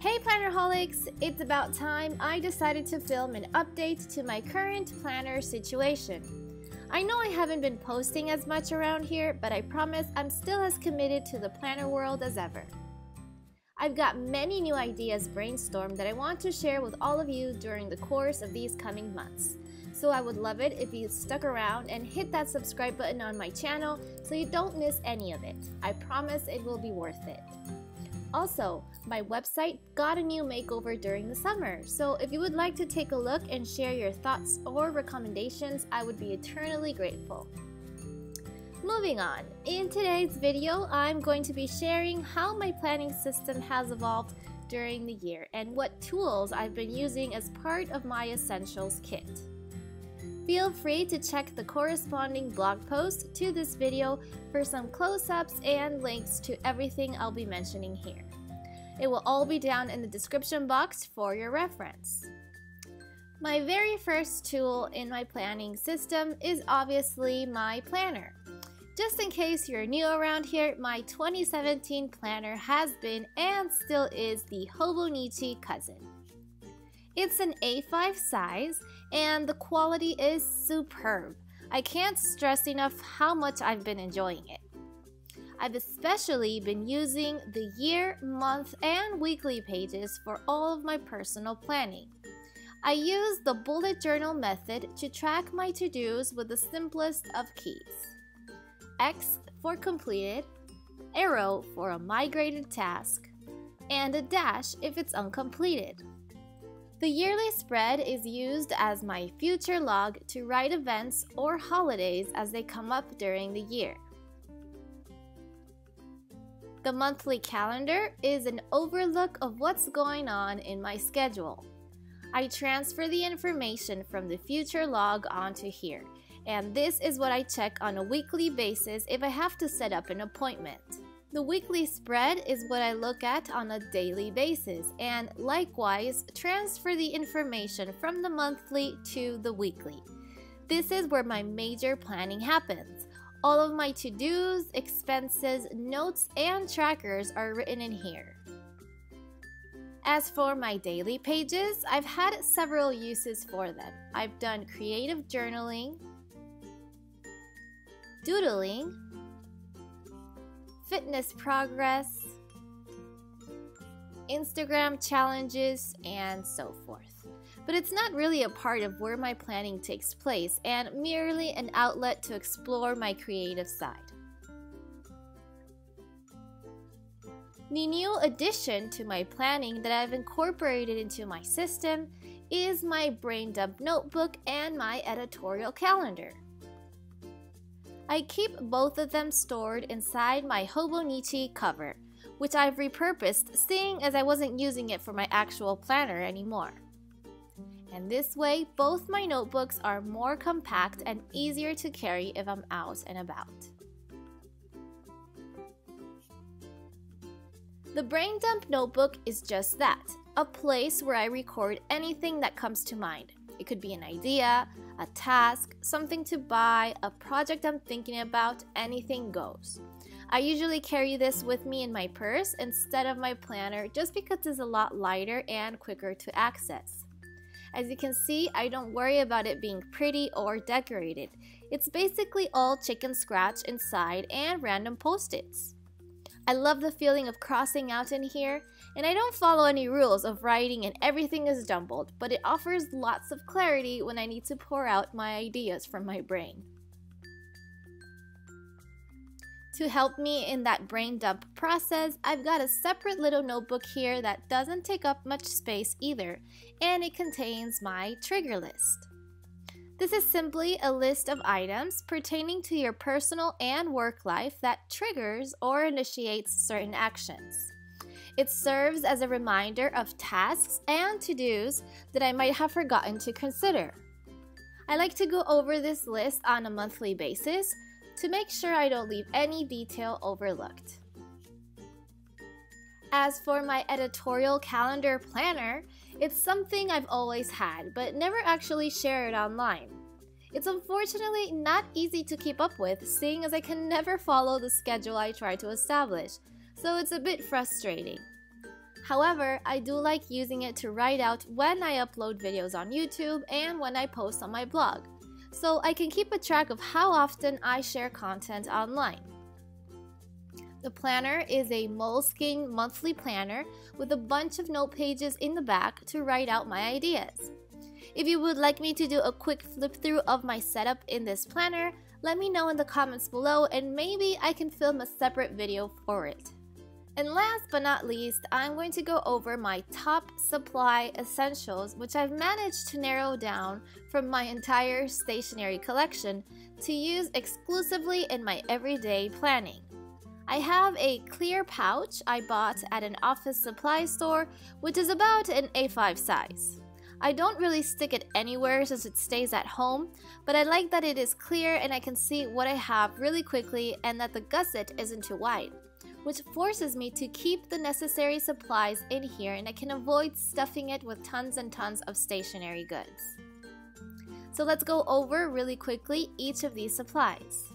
Hey Plannerholics! It's about time I decided to film an update to my current planner situation. I know I haven't been posting as much around here, but I promise I'm still as committed to the planner world as ever. I've got many new ideas brainstormed that I want to share with all of you during the course of these coming months. So I would love it if you stuck around and hit that subscribe button on my channel so you don't miss any of it. I promise it will be worth it. Also, my website got a new makeover during the summer, so if you would like to take a look and share your thoughts or recommendations, I would be eternally grateful. Moving on, in today's video, I'm going to be sharing how my planning system has evolved during the year and what tools I've been using as part of my essentials kit. Feel free to check the corresponding blog post to this video for some close-ups and links to everything I'll be mentioning here. It will all be down in the description box for your reference. My very first tool in my planning system is obviously my planner. Just in case you're new around here, my 2017 planner has been and still is the Hobonichi Cousin. It's an A5 size and the quality is superb. I can't stress enough how much I've been enjoying it. I've especially been using the year, month, and weekly pages for all of my personal planning. I use the bullet journal method to track my to-dos with the simplest of keys. X for completed, arrow for a migrated task, and a dash if it's uncompleted. The yearly spread is used as my future log to write events or holidays as they come up during the year. The monthly calendar is an overlook of what's going on in my schedule. I transfer the information from the future log onto here, and this is what I check on a weekly basis if I have to set up an appointment. The weekly spread is what I look at on a daily basis, and likewise transfer the information from the monthly to the weekly. This is where my major planning happens. All of my to-dos, expenses, notes, and trackers are written in here. As for my daily pages, I've had several uses for them. I've done creative journaling, doodling, fitness progress, Instagram challenges, and so forth. But it's not really a part of where my planning takes place and merely an outlet to explore my creative side. The new addition to my planning that I've incorporated into my system is my brain dump notebook and my editorial calendar. I keep both of them stored inside my Hobonichi cover, which I've repurposed seeing as I wasn't using it for my actual planner anymore. And this way, both my notebooks are more compact and easier to carry if I'm out and about. The Brain Dump Notebook is just that, a place where I record anything that comes to mind. It could be an idea, a task, something to buy, a project I'm thinking about, anything goes. I usually carry this with me in my purse instead of my planner just because it's a lot lighter and quicker to access. As you can see, I don't worry about it being pretty or decorated. It's basically all chicken scratch inside and random post-its. I love the feeling of crossing out in here, and I don't follow any rules of writing and everything is jumbled, but it offers lots of clarity when I need to pour out my ideas from my brain. To help me in that brain dump process, I've got a separate little notebook here that doesn't take up much space either, and it contains my trigger list. This is simply a list of items pertaining to your personal and work life that triggers or initiates certain actions. It serves as a reminder of tasks and to-dos that I might have forgotten to consider. I like to go over this list on a monthly basis to make sure I don't leave any detail overlooked. As for my editorial calendar planner, it's something I've always had but never actually shared online. It's unfortunately not easy to keep up with, seeing as I can never follow the schedule I try to establish, so it's a bit frustrating. However, I do like using it to write out when I upload videos on YouTube and when I post on my blog, so I can keep a track of how often I share content online. The planner is a Moleskine monthly planner with a bunch of note pages in the back to write out my ideas. If you would like me to do a quick flip through of my setup in this planner, let me know in the comments below and maybe I can film a separate video for it. And last but not least, I'm going to go over my top supply essentials, which I've managed to narrow down from my entire stationery collection to use exclusively in my everyday planning. I have a clear pouch I bought at an office supply store, which is about an A5 size. I don't really stick it anywhere since it stays at home, but I like that it is clear and I can see what I have really quickly and that the gusset isn't too wide, which forces me to keep the necessary supplies in here and I can avoid stuffing it with tons and tons of stationery goods. So let's go over really quickly each of these supplies.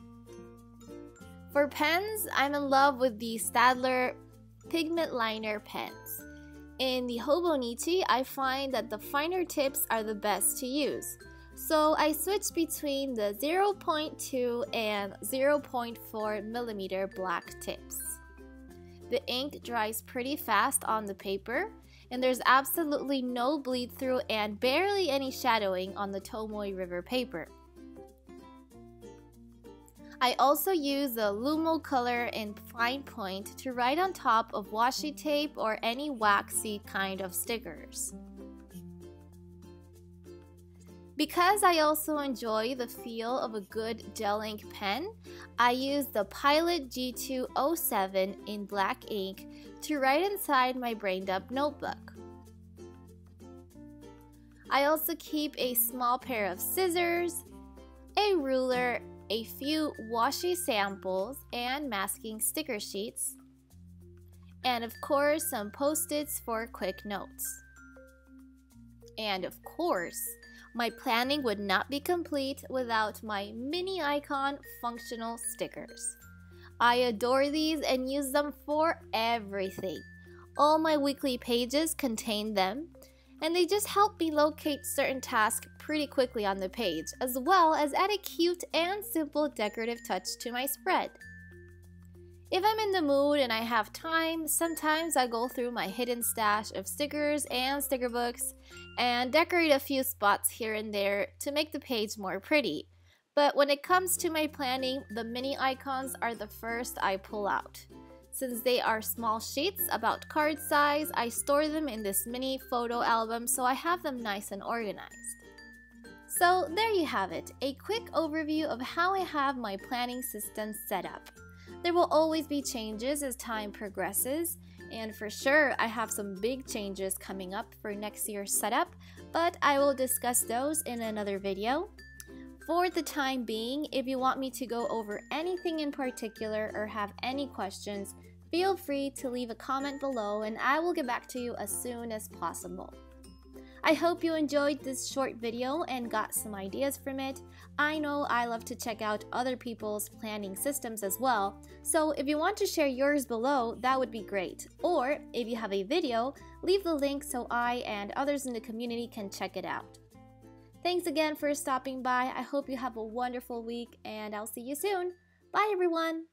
For pens, I'm in love with the Staedtler Pigment Liner pens. In the Hobonichi, I find that the finer tips are the best to use. So I switch between the 0.2 and 0.4 millimeter black tips. The ink dries pretty fast on the paper, and there's absolutely no bleed through and barely any shadowing on the Tomoe River paper. I also use the Lumo Color in fine point to write on top of washi tape or any waxy kind of stickers. Because I also enjoy the feel of a good gel ink pen, I use the Pilot G207 in black ink to write inside my Brain Dump notebook. I also keep a small pair of scissors, a ruler, a few washi samples and masking sticker sheets, and of course some post-its for quick notes. And of course, my planning would not be complete without my mini icon functional stickers. I adore these and use them for everything. All my weekly pages contain them, and they just help me locate certain tasks pretty quickly on the page, as well as add a cute and simple decorative touch to my spread. If I'm in the mood and I have time, sometimes I go through my hidden stash of stickers and sticker books and decorate a few spots here and there to make the page more pretty. But when it comes to my planning, the mini icons are the first I pull out. Since they are small sheets, about card size, I store them in this mini photo album so I have them nice and organized. So there you have it, a quick overview of how I have my planning system set up. There will always be changes as time progresses, and for sure I have some big changes coming up for next year's setup, but I will discuss those in another video. For the time being, if you want me to go over anything in particular or have any questions, feel free to leave a comment below and I will get back to you as soon as possible. I hope you enjoyed this short video and got some ideas from it. I know I love to check out other people's planning systems as well, so if you want to share yours below, that would be great. Or if you have a video, leave the link so I and others in the community can check it out. Thanks again for stopping by. I hope you have a wonderful week and I'll see you soon. Bye everyone!